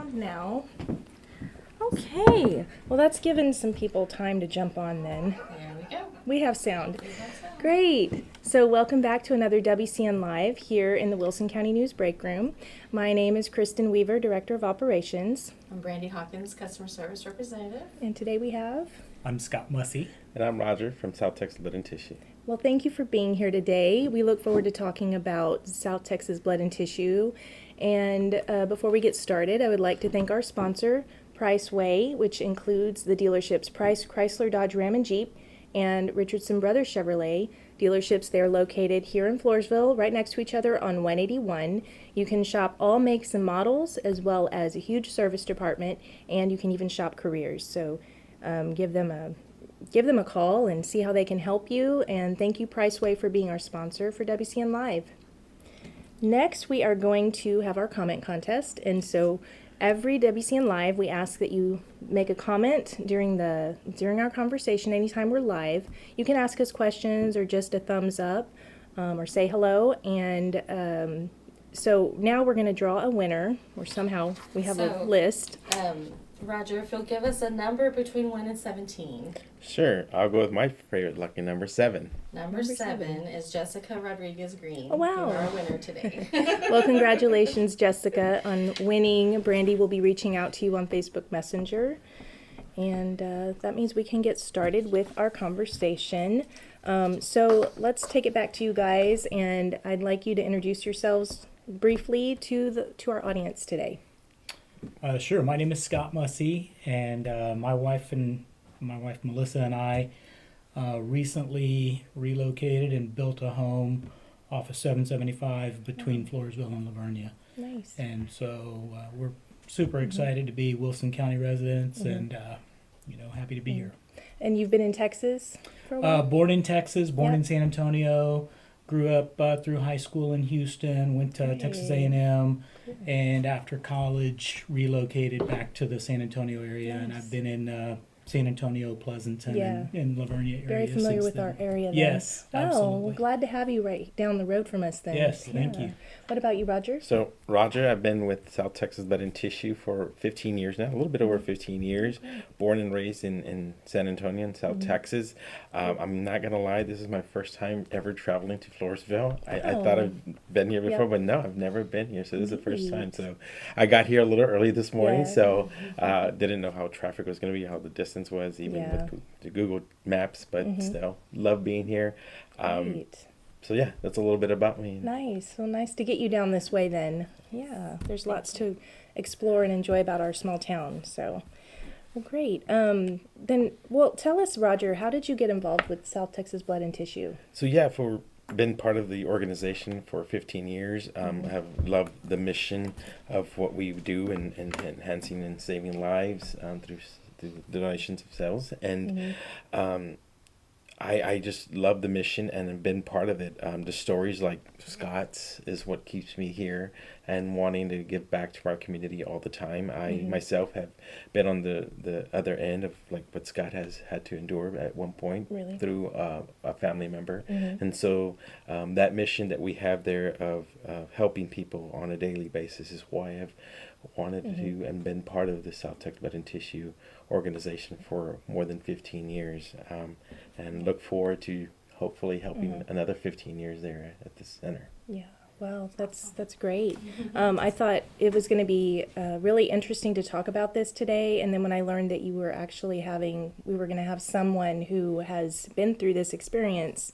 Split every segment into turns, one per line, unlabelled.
Now. Okay, well that's given some people time to jump on then.
There we go.
We have sound. Great. So welcome back to another WCN Live here in the Wilson County News Break Room. My name is Kristen Weaver, Director of Operations.
I'm Brandy Hawkins, Customer Service Representative.
And today we have...
I'm Scott Mussey.
And I'm Roger from South Texas Blood and Tissue.
Well, thank you for being here today. We look forward to talking about South Texas Blood and Tissue. And before we get started, I would like to thank our sponsor, Priceway, which includes the dealerships Price, Chrysler, Dodge, Ram, and Jeep, and Richardson Brothers Chevrolet. Dealerships, they're located here in Floresville, right next to each other on 181. You can shop all makes and models, as well as a huge service department, and you can even shop careers. So give them a call and see how they can help you. And thank you, Priceway, for being our sponsor for WCN Live. Next, we are going to have our comment contest, and so every WCN Live, we ask that you make a comment during our conversation anytime we're live. You can ask us questions or just a thumbs up or say hello, and so now we're going to draw a winner, or somehow we have a list.
Roger, if you'll give us a number between 1 and 17.
Sure, I'll go with my favorite lucky number, 7.
Number seven is Jessica Rodriguez Green.
Oh, wow.
You're our winner today.
Well, congratulations, Jessica, on winning. Brandy will be reaching out to you on Facebook Messenger. And that means we can get started with our conversation. So let's take it back to you guys, and I'd like you to introduce yourselves briefly to our audience today.
Sure. My name is Scott Mussey, and my wife Melissa and I recently relocated and built a home off of 775 between Floresville and Lavernia.
Nice.
And so we're super excited to be Wilson County residents, and happy to be here.
And you've been in Texas for a while?
Born in Texas, born
Yep.
in San Antonio. Grew up through high school in Houston, went to Texas A&M, and after college relocated back to the San Antonio area.
Nice.
And I've been in San Antonio, Pleasanton,
Yeah.
and Lavernia area.
Very familiar
since
with
then.
our area then.
Yes,
Wow,
absolutely.
we're glad to have you right down the road from us then.
Yes, thank you.
What about you, Roger?
So, Roger, I've been with South Texas Blood and Tissue for 15 years now, a little bit over 15 years. Born and raised in San Antonio in South Texas. I'm not going to lie, this is my first time ever traveling to Floresville. I thought I've been here before, but no, I've never been here. So this is the first time. So I got here a little early this morning, so didn't know how traffic was going to be, how the distance was, even with the Google Maps, but still, love being here.
Great.
So yeah, that's a little bit about me.
Nice. Well, nice to get you down this way then. Yeah, there's lots to explore and enjoy about our small town. So, well, great. Tell us, Roger, how did you get involved with South Texas Blood and Tissue?
So yeah, been part of the organization for 15 years. Have loved the mission of what we do in enhancing and saving lives through the donations of cells. And I just love the mission and have been part of it. The stories like Scott's is what keeps me here and wanting to give back to our community all the time. I myself have been on the other end of like what Scott has had to endure at one point through a family member. And so that mission that we have there of helping people on a daily basis is why I've wanted to and been part of the South Texas Blood and Tissue organization for more than 15 years, and look forward to hopefully helping another 15 years there at the center.
Yeah. Wow, that's great. I thought it was going to be really interesting to talk about this today, and then when I learned that you were actually we were going to have someone who has been through this experience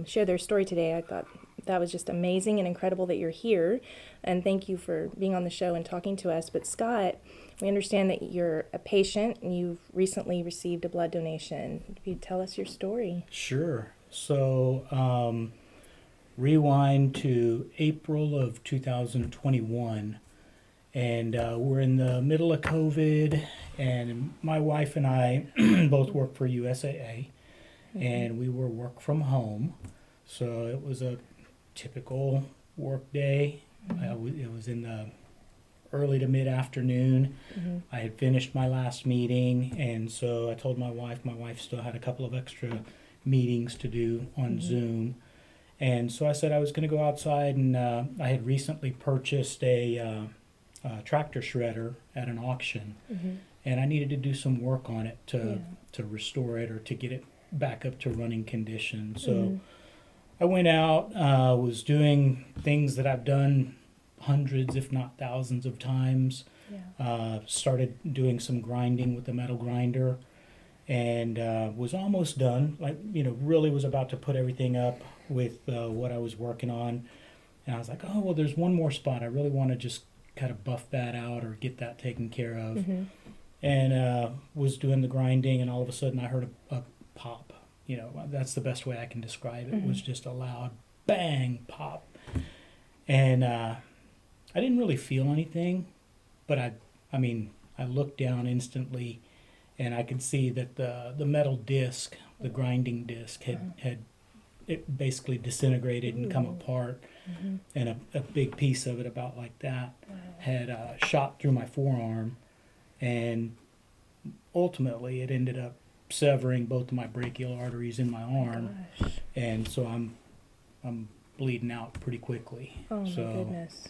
share their story today, I thought that was just amazing and incredible that you're here, and thank you for being on the show and talking to us. But Scott, we understand that you're a patient and you've recently received a blood donation. Can you tell us your story?
Sure. So, rewind to April of 2021, and we're in the middle of COVID, and my wife and I both work for USAA, and we were work from home, so it was a typical work day. It was in the early to mid-afternoon. I had finished my last meeting, and so I told my wife still had a couple of extra meetings to do on Zoom. And so I said I was going to go outside, and I had recently purchased a tractor shredder at an auction,
Mhm.
and I needed to do some work on it
Yeah.
to restore it or to get it back up to running condition. So
Mhm.
I went out, was doing things that I've done hundreds, if not thousands of times.
Yeah.
Started doing some grinding with the metal grinder, and was almost done. Like, really was about to put everything up with what I was working on. And I was like, oh, well, there's one more spot. I really want to just kind of buff that out or get that taken care of.
Mhm.
And was doing the grinding, and all of a sudden I heard a pop. That's the best way I can describe it. It was just a loud bang pop. And I didn't really feel anything, but I looked down instantly, and I could see that the metal disc, the grinding disc, had it basically disintegrated and come apart,
Mhm.
and a big piece of it, about like that,
Wow.
had shot through my forearm, and ultimately it ended up severing both of my brachial arteries in my arm,
Gosh.
and so I'm bleeding out pretty quickly.
Oh my
So,
goodness.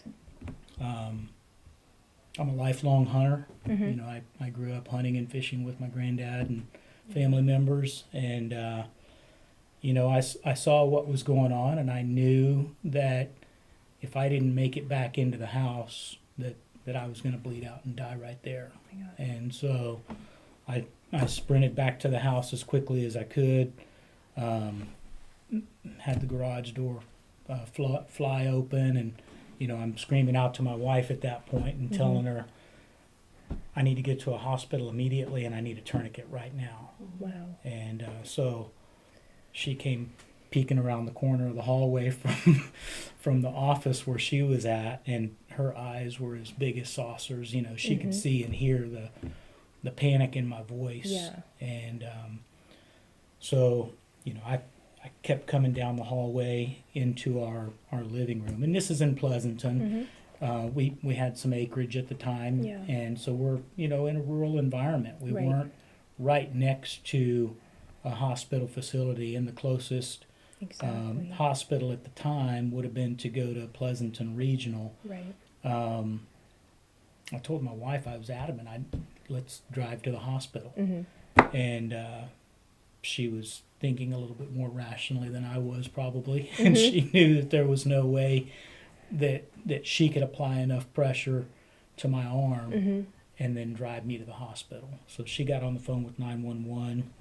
I'm a lifelong hunter.
Mhm.
I grew up hunting and fishing with my granddad and family members, and I saw what was going on, and I knew that if I didn't make it back into the house, that I was going to bleed out and die right there.
Oh my God.
And so I sprinted back to the house as quickly as I could. Had the garage door fly open, and I'm screaming out to my wife at that point and telling her I need to get to a hospital immediately, and I need a tourniquet right now.
Wow.
And so she came peeking around the corner of the hallway from the office where she was at, and her eyes were as big as saucers. She could see and hear the panic in my voice.
Yeah.
And so I kept coming down the hallway into our living room, and this is in Pleasanton. We had some acreage at the time,
Yeah.
and so we're in a rural environment. We
Right.
weren't right next to a hospital facility, and the closest
Exactly.
hospital at the time would have been to go to Pleasanton Regional.
Right.
I told my wife, I was adamant, let's drive to the hospital.
Mhm.
And she was thinking a little bit more rationally than I was, probably. And she knew that there was no way that she could apply enough pressure to my arm
Mhm.
and then drive me to the hospital. So she got on the phone with 911,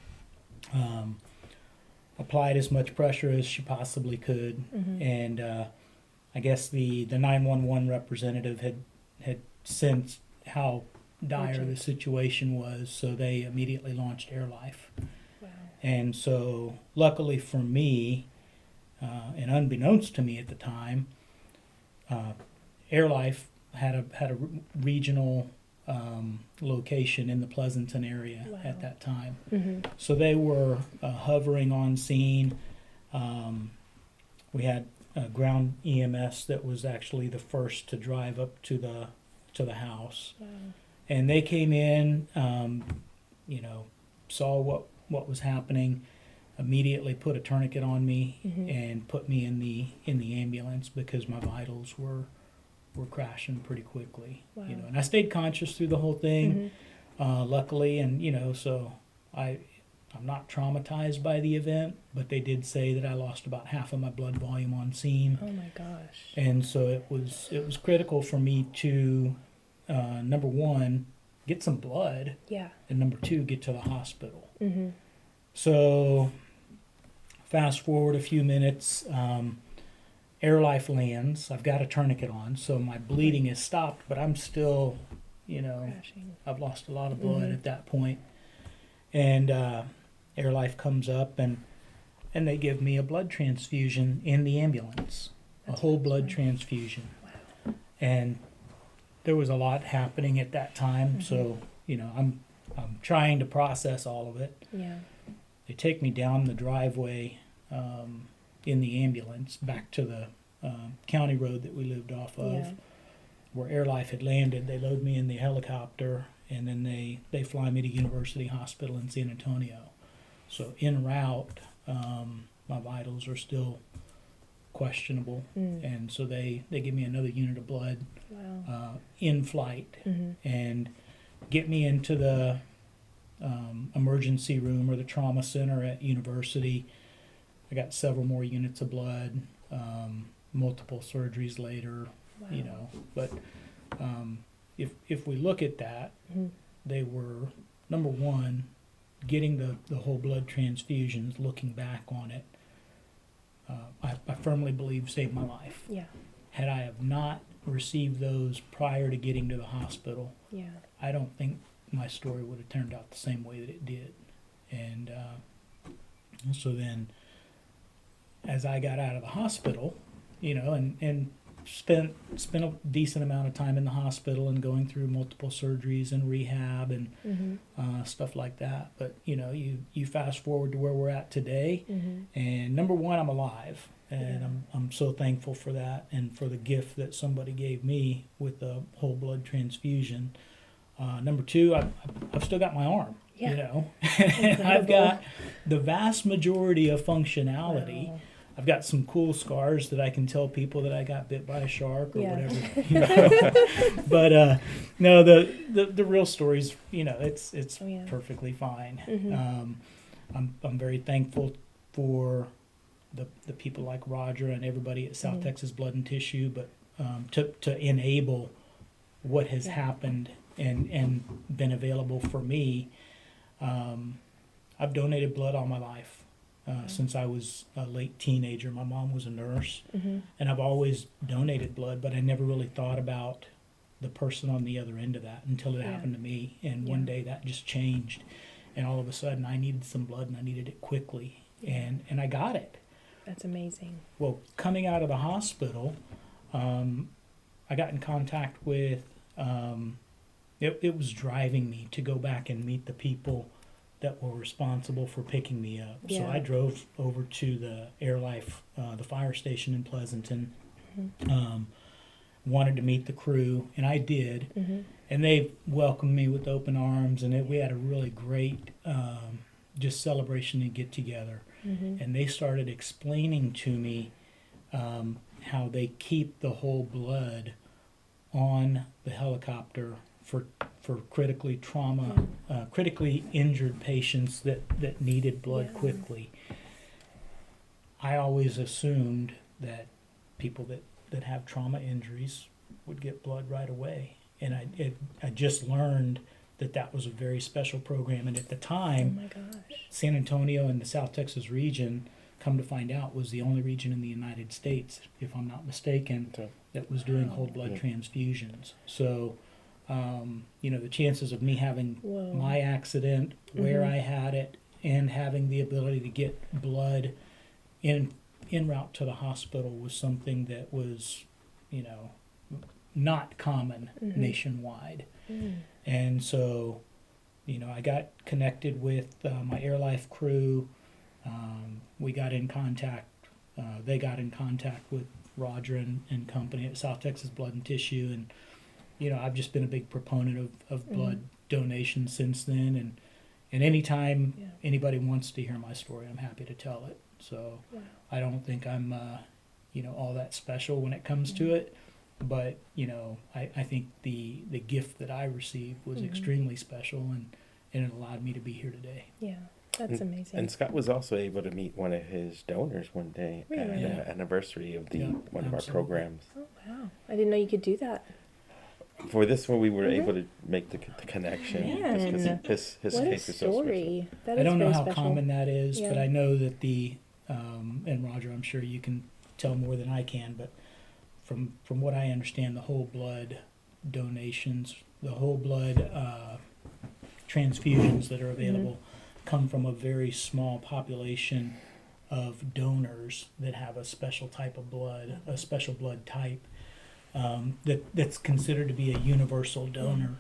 applied as much pressure as she possibly could, and I guess the 911 representative had sensed how dire the
Urgent.
situation was, so they immediately launched Air Life.
Wow.
And so, luckily for me, and unbeknownst to me at the time, Air Life had a regional location in the Pleasanton area
Wow.
at that time.
Mhm.
So they were hovering on scene. We had ground EMS that was actually the first to drive up to the house,
Wow.
and they came in, saw what was happening, immediately put a tourniquet on me and put me in the ambulance because my vitals were crashing pretty quickly.
Wow.
And I stayed conscious through the whole thing, luckily, and so I'm not traumatized by the event, but they did say that I lost about half of my blood volume on scene.
Oh my gosh.
And so it was critical for me to, number one, get some blood,
Yeah.
and number two, get to the hospital.
Mhm.
So fast forward a few minutes, Air Life lands. I've got a tourniquet on, so my bleeding is stopped, but I'm still,
Crashing.
I've lost a lot of blood at that point. And Air Life comes up, and they give me a blood transfusion in the ambulance,
That's
a whole blood
excellent.
transfusion. And there was a lot happening at that time, so I'm trying to process all of it.
Yeah.
They take me down the driveway in the ambulance back to the county road that we lived off of,
Yeah.
where Air Life had landed. They load me in the helicopter, and then they fly me to University Hospital in San Antonio. So en route, my vitals are still questionable, and so they give me another unit of blood
Wow.
in flight,
Mm-hmm.
and get me into the emergency room or the trauma center at university. I got several more units of blood, multiple surgeries later,
Wow.
you know. But if we look at that,
Mhm.
they were, number one, getting the whole blood transfusions, looking back on it, I firmly believe saved my life.
Yeah.
Had I have not received those prior to getting to the hospital,
Yeah.
I don't think my story would have turned out the same way that it did. And so then, as I got out of the hospital, you know, and spent a decent amount of time in the hospital and going through multiple surgeries and rehab and
Mm-hmm.
stuff like that. But you know, you fast forward to where we're at today,
Mm-hmm.
and number one, I'm alive, and
Yeah.
I'm so thankful for that and for the gift that somebody gave me with the whole blood transfusion. Number two, I've still got my arm,
Yeah.
you know, and I've
Incredible.
got the vast majority of functionality.
Wow.
I've got some cool scars that I can tell people that I got bit by a shark or
Yeah.
whatever. You know? But no, the real story's, you know, it's
Oh, yeah.
perfectly fine.
Mhm.
I'm very thankful for the people like Roger and everybody at South
Mhm.
Texas Blood and Tissue, but to enable what has
Yeah.
happened and been available for me. I've donated blood all my life. Since I was a late teenager. My mom was a nurse,
Mm-hmm.
and I've always donated blood, but I never really thought about the person on the other end of that until it
Yeah.
happened to me. And one
Yeah.
day that just changed, and all of a sudden I needed some blood, and I needed it quickly,
Yeah.
and I got it.
That's amazing.
Well, coming out of the hospital, I got in contact with. It was driving me to go back and meet the people that were responsible for picking me up. So
Yeah.
I drove over to the Air Life, the fire station in Pleasanton.
Mm-hmm.
Wanted to meet the crew, and I did.
Mm-hmm.
And they welcomed me with open arms, and we had a really great just celebration and get together.
Mm-hmm.
And they started explaining to me how they keep the whole blood on the helicopter for critically critically injured patients that needed blood
Yeah.
quickly. I always assumed that people that have trauma injuries would get blood right away, and I just learned that was a very special program. And at the
Oh
time,
my gosh.
San Antonio and the South Texas region, come to find out, was the only region in the United States, if I'm not mistaken,
Okay.
that was doing
Wow.
whole blood
Yeah.
transfusions. So, you know, the chances of me having
Whoa.
my accident, where
Mhm.
I had it, and having the ability to get blood en route to the hospital was something that was, you know, not common
Mhm.
nationwide.
Mm.
And so, you know, I got connected with my Air Life crew. We got in contact, they got in contact with Roger and company at South Texas Blood and Tissue. And, you know, I've just been a big proponent of blood donation since then. And anytime
Yeah.
anybody wants to hear my story, I'm happy to tell it. So
Wow.
I don't think I'm, you know, all that special when it comes to it. But, you know, I think the gift that I received was
Mhm.
extremely special, and it allowed me to be here today.
Yeah. That's amazing.
And Scott was also able to meet one of his donors one day at
Really?
Yeah.
the anniversary of
Yeah,
one of our
absolutely.
programs.
Oh wow. I didn't know you could do that.
For this one, we were
Mhm.
able to make the connection
Man.
because his
What a
case is so special.
story. That is
I don't know
very
how
special.
common that is, but
Yeah.
I know that and Roger, I'm sure you can tell more than I can, but from what I understand, the whole blood donations, the whole blood transfusions that are available come from a very small population of donors that have a special type of blood, a special blood type that's considered to be a universal donor.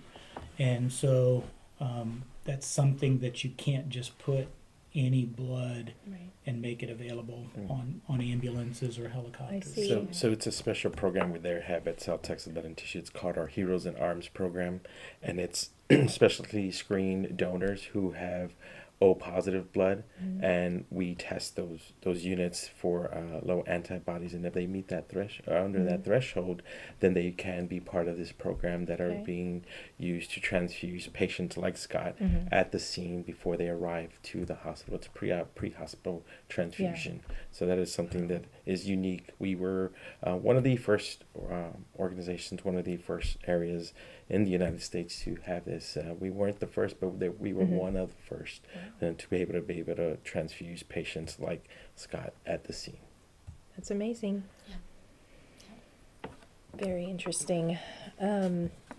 And so that's something that you can't just put any blood
Right.
and make it available
Mm.
on ambulances or helicopters.
see.
So it's a special program we there have at South Texas Blood and Tissue. It's called our Heroes in Arms program, and it's specialty screened donors who have O positive blood, and we test those units for low antibodies, and if they meet that under that threshold, then they can be part of this program that are
Okay.
being used to transfuse patients like Scott at the scene before they arrive to the hospital. It's pre-hospital transfusion. So that is something that is unique. We were one of the first organizations, one of the first areas in the United States to have this. We weren't the first, but we were one of the first to be able to transfuse patients like Scott at the scene.
That's amazing.
Yeah.
Very interesting.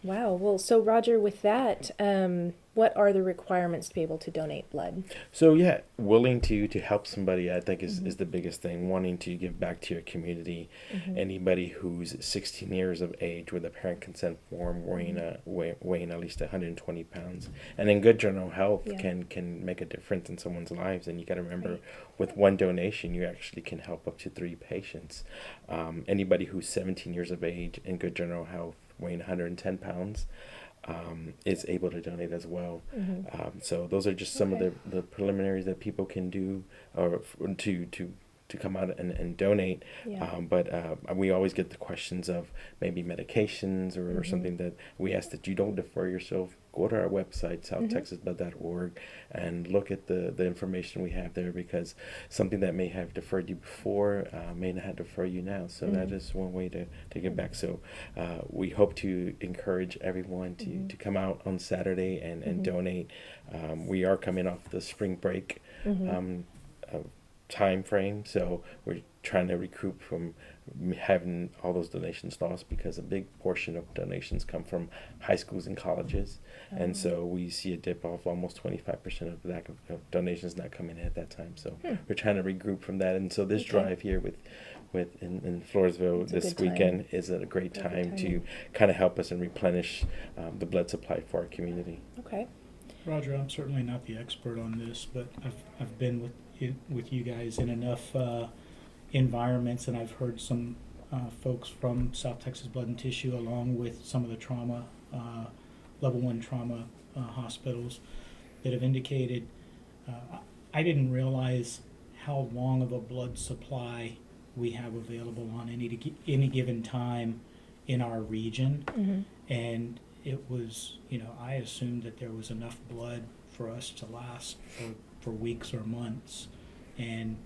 Wow. Well, so Roger, with that, what are the requirements to be able to donate blood?
So yeah, willing to help somebody, I think is the biggest thing. Wanting to give back to your community. Anybody who's 16 years of age with a parent consent form, weighing at least 120 pounds, and in good general health can make a difference in someone's lives. And you got to remember, with one donation, you actually can help up to 3 patients. Anybody who's 17 years of age in good general health, weighing 110 pounds. Is able to donate as well. So those are just some of the preliminaries that people can do or to come out and donate. But we always get the questions of maybe medications or something that we ask that you don't defer yourself. Go to our website, southtexasblood.org, and look at the information we have there, because something that may have deferred you before may not defer you now. So that is one way to get back. So we hope to encourage everyone to come out on Saturday and donate. We are coming off the spring break time frame, so we're trying to recoup from having all those donations lost, because a big portion of donations come from high schools and colleges, and so we see a dip of almost 25% of that of donations not coming in at that time. So we're trying to regroup from that, and so this drive here in Floresville this weekend is a great time to kind of help us and replenish the blood supply for our community.
Okay.
Roger, I'm certainly not the expert on this, but I've been with you guys in enough environments, and I've heard some folks from South Texas Blood and Tissue, along with some of the trauma, level 1 trauma hospitals, that have indicated I didn't realize how long of a blood supply we have available on any given time in our region, and it was, I assumed that there was enough blood for us to last for weeks or months, and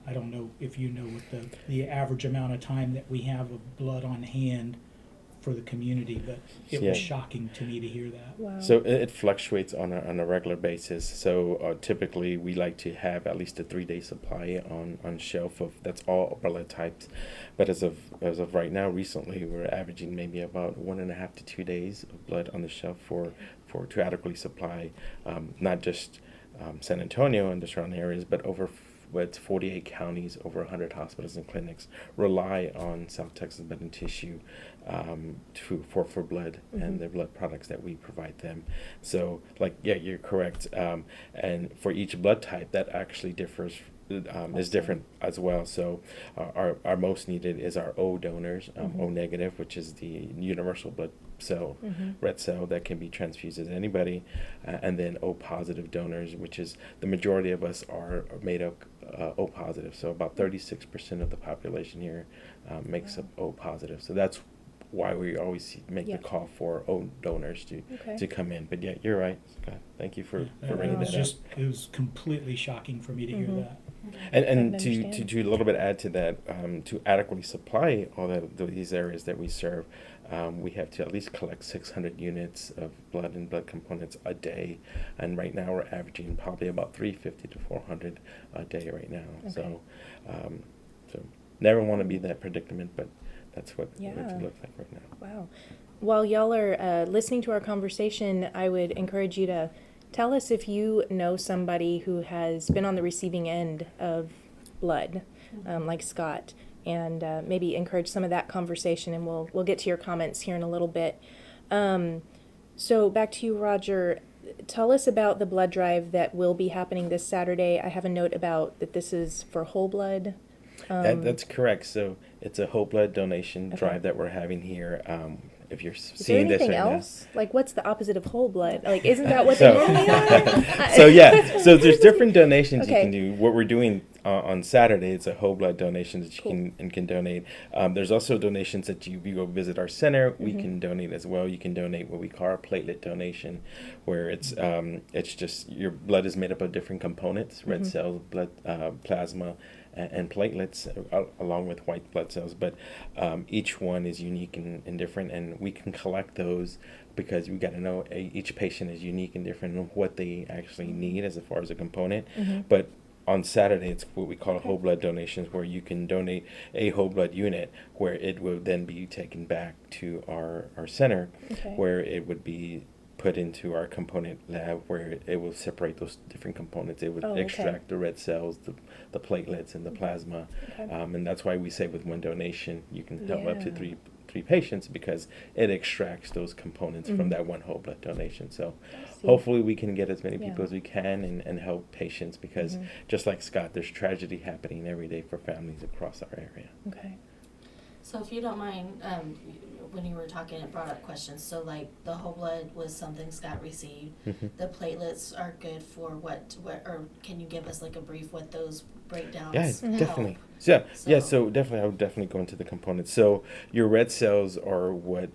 I don't know if you know what the average amount of time that we have of blood on hand for the community, but it was shocking to me to hear that.
Wow.
So it fluctuates on a regular basis. So typically we like to have at least a 3-day supply on shelf of that's all blood types. But as of right now, recently we're averaging maybe about 1.5 to 2 days of blood on the shelf to adequately supply not just San Antonio and the surrounding areas, but over 48 counties, over 100 hospitals and clinics rely on South Texas Blood and Tissue for blood and the blood products that we provide them. So, you're correct. And for each blood type, that actually differs. Is different as well. So our most needed is our O donors, O negative, which is the universal blood cell, red cell that can be transfused as anybody, and then O positive donors, which is the majority of us are made up O positive. So about 36% of the population here makes up O positive. So that's why we always make the call for O donors to come in. But yeah, you're right, Scott. Thank you for bringing that up.
It was completely shocking for me to hear that.
And to a little bit add to that, to adequately supply all these areas that we serve, we have to at least collect 600 units of blood and blood components a day, and right now we're averaging probably about 350 to 400 a day right now.
Okay.
So never want to be in that predicament, but that's what it looks like right now.
Wow. While y'all are listening to our conversation, I would encourage you to tell us if you know somebody who has been on the receiving end of blood, like Scott, and maybe encourage some of that conversation, and we'll get to your comments here in a little bit. So back to you, Roger. Tell us about the blood drive that will be happening this Saturday. I have a note about that this is for whole blood.
That's correct. So it's a whole blood donation drive that we're having here. if you're
Is there
seeing this
anything
right
else? Like, what's the opposite of whole blood? Like, isn't that what
So-
they normally are?
So yeah, so there's different donations
Okay.
you can do. What we're doing on Saturday, it's a whole blood donation that you
Cool.
can donate. There's also donations that if you go visit our center, we
Mm-hmm.
can donate as well. You can donate what we call our platelet donation, where it's just your blood is made up of different components: red
Mm-hmm.
cells, blood, plasma, and platelets, along with white blood cells. But each one is unique and different, and we can collect those because we got to know each patient is unique and different and what they actually need as far as a component.
Mm-hmm.
But on Saturday, it's what we call whole blood donations, where you can donate a whole blood unit, where it will then be taken back to our center,
Okay.
where it would be put into our component lab, where it will separate those different components. It would
Oh, okay.
extract the red cells, the platelets, and the plasma.
Okay.
And that's why we say with one donation, you can help up to
Yeah.
three patients, because it extracts those components
Mhm.
from that one whole blood donation. So
I see.
hopefully we can get as many people
Yeah.
as we can and help patients, because
Mhm.
just like Scott, there's tragedy happening every day for families across our area.
Okay.
So if you don't mind, when you were talking, it brought up questions. So like the whole blood was something Scott received.
Mhm.
The platelets are good for what, or can you give us like a brief what those breakdowns
Yeah,
help?
definitely. So
So-
definitely, I would definitely go into the components. So your red cells are what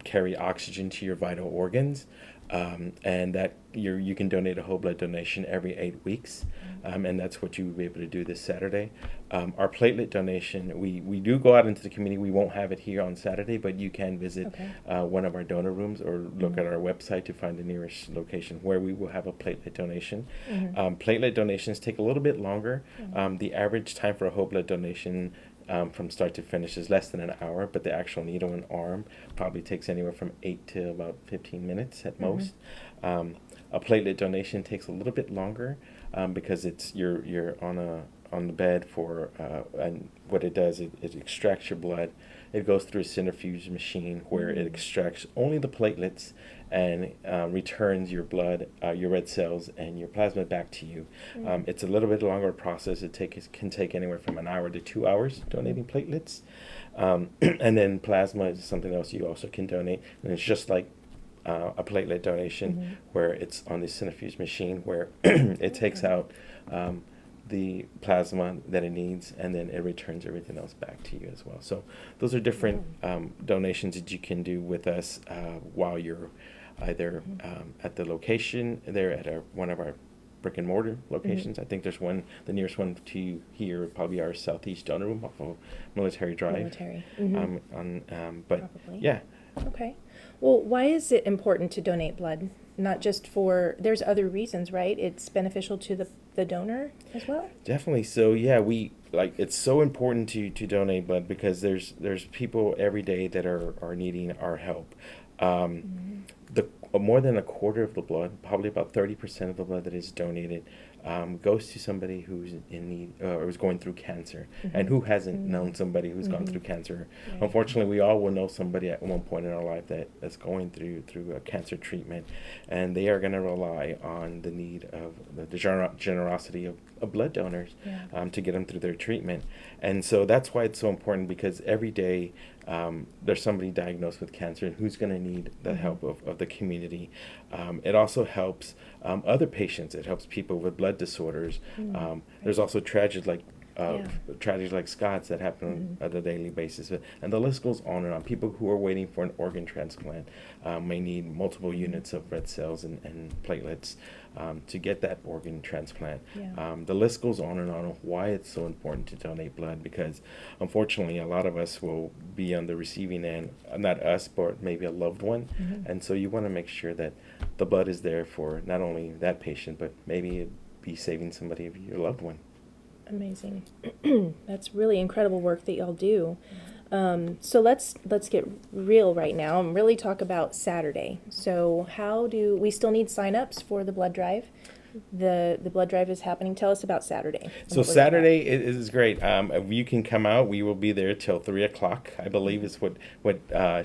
carry oxygen to your vital organs, and that you can donate a whole blood donation every 8 weeks, and that's what you will be able to do this Saturday. Our platelet donation, we do go out into the community. We won't have it here on Saturday, but you can visit
Okay.
one of our donor rooms or look at our website to find the nearest location where we will have a platelet donation.
Mhm.
Platelet donations take a little bit longer. The average time for a whole blood donation from start to finish is less than an hour, but the actual needle and arm probably takes anywhere from 8 to about 15 minutes at most. A platelet donation takes a little bit longer because you're on the bed for and what it does, it extracts your blood. It goes through a centrifuge machine where it extracts only the platelets and returns your blood, your red cells, and your plasma back to you. It's a little bit longer process. It can take anywhere from an hour to 2 hours donating platelets. And then plasma is something else you also can donate. And it's just like a platelet donation where it's on the centrifuge machine where it takes out the plasma that it needs, and then it returns everything else back to you as well. So those are different donations that you can do with us while you're either at the location there at one of our brick and mortar locations. I think there's one, the nearest one to you here would probably be our southeast donor room off of Military Drive.
Military. Mhm.
But
Probably.
yeah,
Okay. Well, why is it important to donate blood? Not just for, there's other reasons, right? It's beneficial to the donor as well?
definitely. So yeah, it's so important to donate blood because there's people every day that are needing our help. The more than a quarter of the blood, probably about 30% of the blood that is donated, goes to somebody who's in need or is going through cancer. And who hasn't known somebody who's gone through cancer?
Right.
Unfortunately, we all will know somebody at one point in our life that's going through a cancer treatment, and they are going to rely on the need of the generosity of blood donors
Yeah.
to get them through their treatment. And so that's why it's so important, because every day there's somebody diagnosed with cancer, and who's going to need the help of the community. It also helps other patients. It helps people with blood disorders. There's also tragedies like Scott's that happen on a daily basis. And the list goes on and on. People who are waiting for an organ transplant may need multiple units of red cells and platelets to get that organ transplant.
Yeah.
The list goes on and on why it's so important to donate blood, because unfortunately a lot of us will be on the receiving end, not us, but maybe a loved one. And so you want to make sure that the blood is there for not only that patient, but maybe it be saving somebody of your loved one.
Amazing. That's really incredible work that y'all do. So let's get real right now and really talk about Saturday. So how do we still need signups for the blood drive? The blood drive is happening. Tell us about Saturday. and
So
what we're
Saturday is great. If you can come out, we will be there till 3:00. I believe is what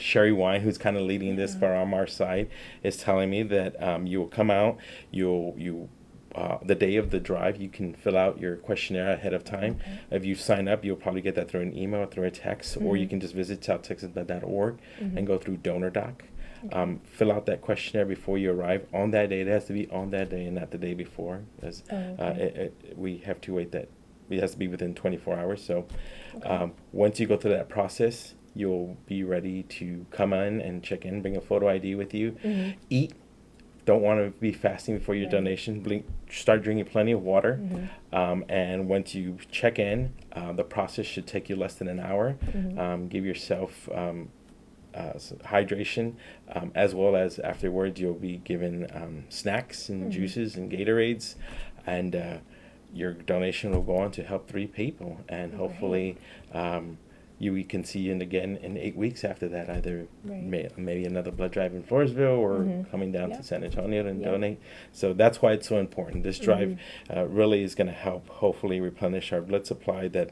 Sherry Wine, who's kind of leading this from our side, is telling me that you will come out. You the day of the drive, you can fill out your questionnaire ahead of time.
Okay.
If you sign up, you'll probably get that through an email, through a text, or you
Mhm.
can just visit southtexasblood.org and go through DonorDoc.
Okay.
Fill out that questionnaire before you arrive on that day. It has to be on that day and not the day before, because
Oh, okay.
we have to wait that. It has to be within 24 hours. So
Okay.
once you go through that process, you'll be ready to come in and check in, bring a photo ID with you,
Mhm.
eat. Don't want to be fasting before your
Right.
donation. Start drinking plenty of water.
Mhm.
And once you check in, the process should take you less than an hour.
Mhm.
Give yourself hydration, as well as afterwards you'll be given snacks and
Mhm.
juices and Gatorades, and your donation will go on to help 3 people, and
Right.
hopefully we can see you again in 8 weeks after that, either
Right.
maybe another blood drive in Floresville or
Mhm.
coming down
Yeah.
to San Antonio and
Yeah.
donate. So that's why it's so important. This drive
Mhm.
really is going to help hopefully replenish our blood supply that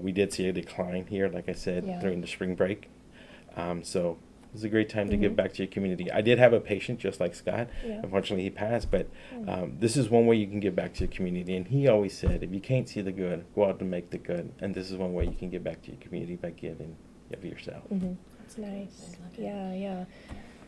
we did see a decline here, like I said,
Yeah.
during the spring break. So it's a great time to give
Mhm.
back to your community. I did have a patient just like Scott.
Yeah.
Unfortunately, he passed, but
Mm.
this is one way you can give back to your community. And he always said, if you can't see the good, go out and make the good. And this is one way you can give back to your community by giving of yourself.
Mhm. That's nice.
Very lucky.
Yeah, yeah.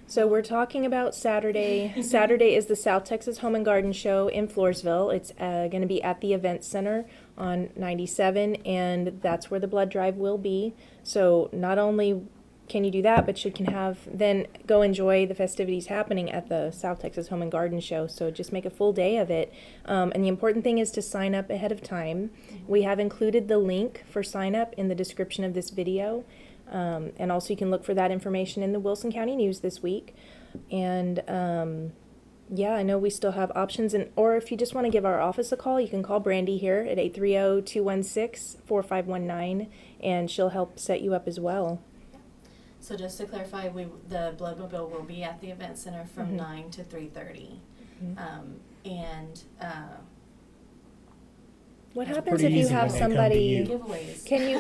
So we're talking about Saturday. Saturday is the South Texas Home and Garden Show in Floresville. It's going to be at the Event Center on 97, and that's where the blood drive will be. So not only can you do that, but you can then go enjoy the festivities happening at the South Texas Home and Garden Show. So just make a full day of it. And the important thing is to sign up ahead of time. We have included the link for sign up in the description of this video. And also you can look for that information in the Wilson County News this week. And yeah, I know we still have options. Or if you just want to give our office a call, you can call Brandy here at 830-216-4519, and she'll help set you up as well.
So just to clarify, the blood mobile will be at the event center from
Mhm.
9 to 3:30.
Mhm.
And
What
It's
happens
pretty
if you
easy
have
when they come to
somebody?
you.
giveaways.
Can you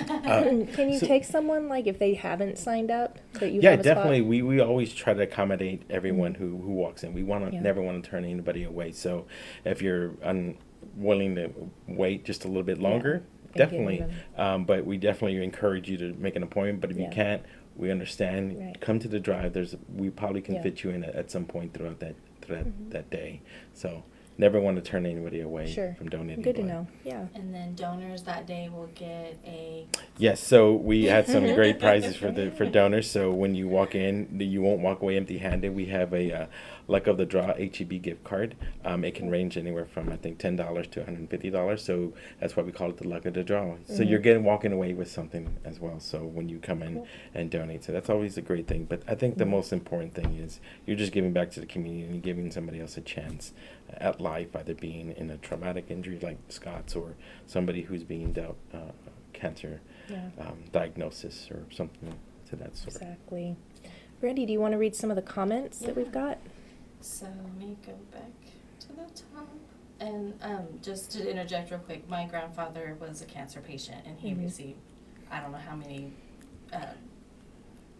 can you
so-
take someone, like, if they haven't signed up, that you
Yeah,
have a spot?
definitely. We always try to accommodate everyone who walks in. We want to
Yeah.
never want to turn anybody away. So if you're unwilling to wait just a little bit longer,
and give
definitely.
them-
But we definitely encourage you to make an appointment. But if
Yeah.
you can't, we understand.
Right.
Come to the drive. We probably can
Yeah.
fit you in at some point throughout that
Mhm.
that day. So never want to turn anybody away
Sure.
from donating.
Good to
blood.
know. Yeah.
And then donors that day will get a
Yes, so we had some great prizes for donors. So when you walk in, you won't walk away empty-handed. We have a luck of the draw HEB gift card. It can range anywhere from I think $10 to $150. So that's why we call it the luck of the draw. So
Mhm.
you're walking away with something as well. So when you come in
Cool.
and donate, so that's always a great thing. But I think the
Mhm.
most important thing is you're just giving back to the community and giving somebody else a chance at life, either being in a traumatic injury like Scott's or somebody who's being dealt cancer
Yeah.
diagnosis or something to that sort.
Exactly. Brandy, do you want to read some of the comments that we've got?
So let me go back to the top. And just to interject real quick, my grandfather was a cancer patient, and he
Mhm.
received I don't know how many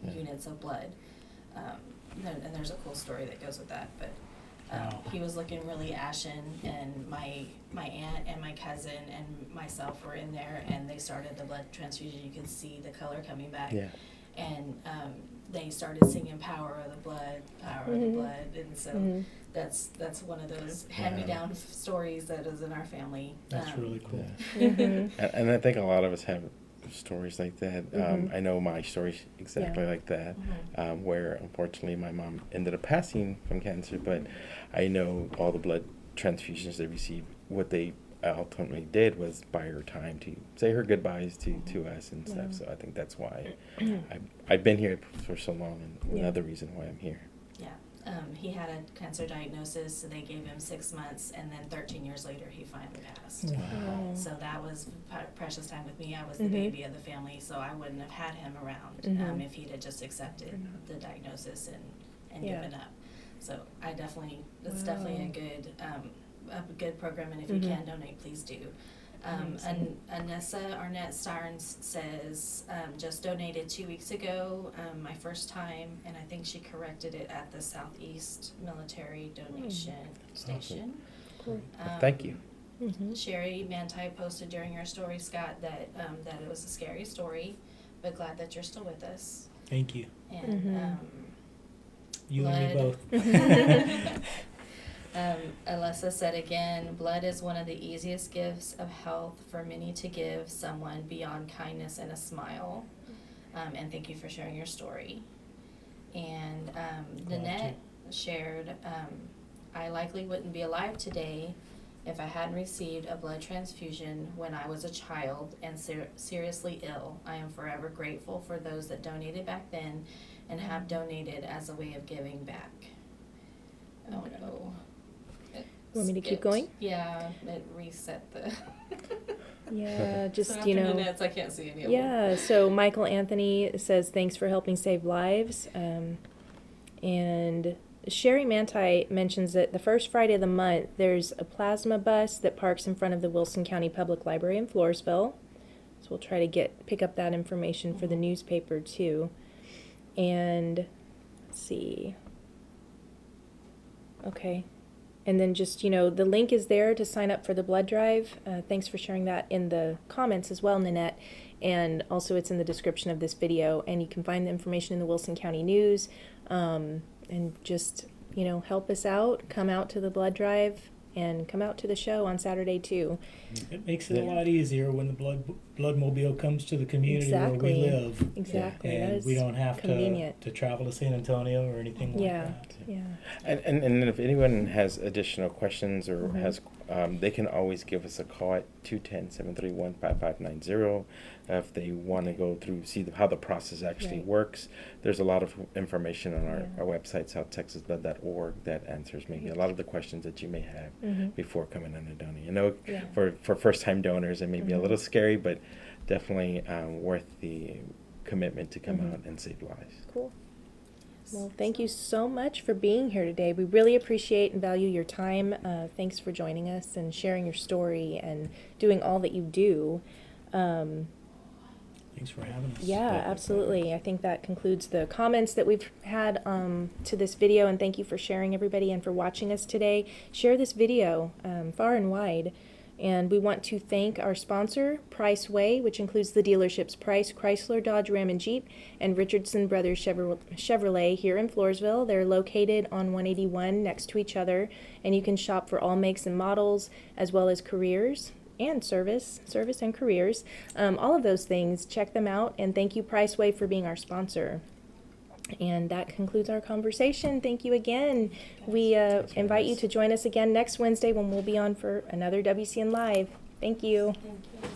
Yeah.
units of blood. And there's a cool story that goes with that. But
Wow.
he was looking really ashen, and my aunt and my cousin and myself were in there, and they started the blood transfusion. You could see the color coming back.
Yeah.
And they started singing "Power of the Blood, Power of the
Mhm.
Blood," and so
Mhm.
that's one of those hand-me-down stories that is in our family.
That's really cool.
Yeah.
Mhm.
And I think a lot of us have stories like that.
Mhm.
I know my story's exactly
Yeah.
like that,
Mhm.
where unfortunately my mom ended up passing from cancer, but I know all the blood transfusions they received, what they ultimately did was buy her time to say her goodbyes to us and
Wow.
stuff. So I think that's why I've been here for so long, and
Yeah.
another reason why I'm here.
Yeah. He had a cancer diagnosis, so they gave him 6 months, and then 13 years later, he finally passed.
Wow.
So that was precious time with me. I was the
Mhm.
baby of the family, so I wouldn't have had him around
Mhm.
if he'd have just accepted
Mhm.
the diagnosis and
Yeah.
given up. So it's
Wow.
definitely a good program, and if you
Mhm.
can donate, please do.
Amazing.
Anessa Arnett Starnes says, just donated 2 weeks ago, my first time, and I think she corrected it at the Southeast Military Donation Station.
Cool.
Thank you.
Sherry Manti posted during your story, Scott, that it was a scary story, but glad that you're still with us.
Thank you.
And
You and me
blood.
both.
Alessa said again, blood is one of the easiest gifts of health for many to give someone beyond kindness and a smile. And thank you for sharing your story. And Nanette shared, I likely wouldn't be alive today if I hadn't received a blood transfusion when I was a child and seriously ill. I am forever grateful for those that donated back then and have donated as a way of giving back. Oh no.
Want me to keep going?
Yeah, it reset the.
Yeah, just,
so
you know.
Nanette's, I can't see any of them.
Yeah, so Michael Anthony says thanks for helping save lives. And Sherry Manti mentions that the first Friday of the month, there's a plasma bus that parks in front of the Wilson County Public Library in Floresville. So we'll try to pick up that information for the newspaper too. And let's see. Okay. And then just, you know, the link is there to sign up for the blood drive. Thanks for sharing that in the comments as well, Nanette. And also it's in the description of this video. And you can find the information in the Wilson County News. And just, you know, help us out. Come out to the blood drive and come out to the show on Saturday too.
It makes it a lot easier when the bloodmobile comes to the community where we live.
Exactly.
And
That is
we don't have
convenient.
to travel to San Antonio or anything like that.
Yeah.
And if anyone has additional questions or has, they can always give us a call at 210-731-5590 if they want to go through, see how the process actually works. There's a lot of information on our website, southtexasblood.org, that answers maybe a lot of the questions that you may have before coming in to donate. I know for first-time donors it may be a little scary, but definitely worth the commitment to come out and save lives.
Cool. Well, thank you so much for being here today. We really appreciate and value your time. Thanks for joining us and sharing your story and doing all that you do.
Thanks for having us.
Yeah, absolutely. I think that concludes the comments that we've had to this video, and thank you for sharing, everybody, and for watching us today. Share this video far and wide. And we want to thank our sponsor, Price Way, which includes the dealerships Price, Chrysler, Dodge, Ram, and Jeep, and Richardson Brothers Chevrolet here in Floresville. They're located on 181 next to each other, and you can shop for all makes and models, as well as careers and service and careers. All of those things, check them out, and thank you, Price Way, for being our sponsor. And that concludes our conversation. Thank you again. We invite you to join us again next Wednesday when we'll be on for another WCN Live. Thank you.
Thank you.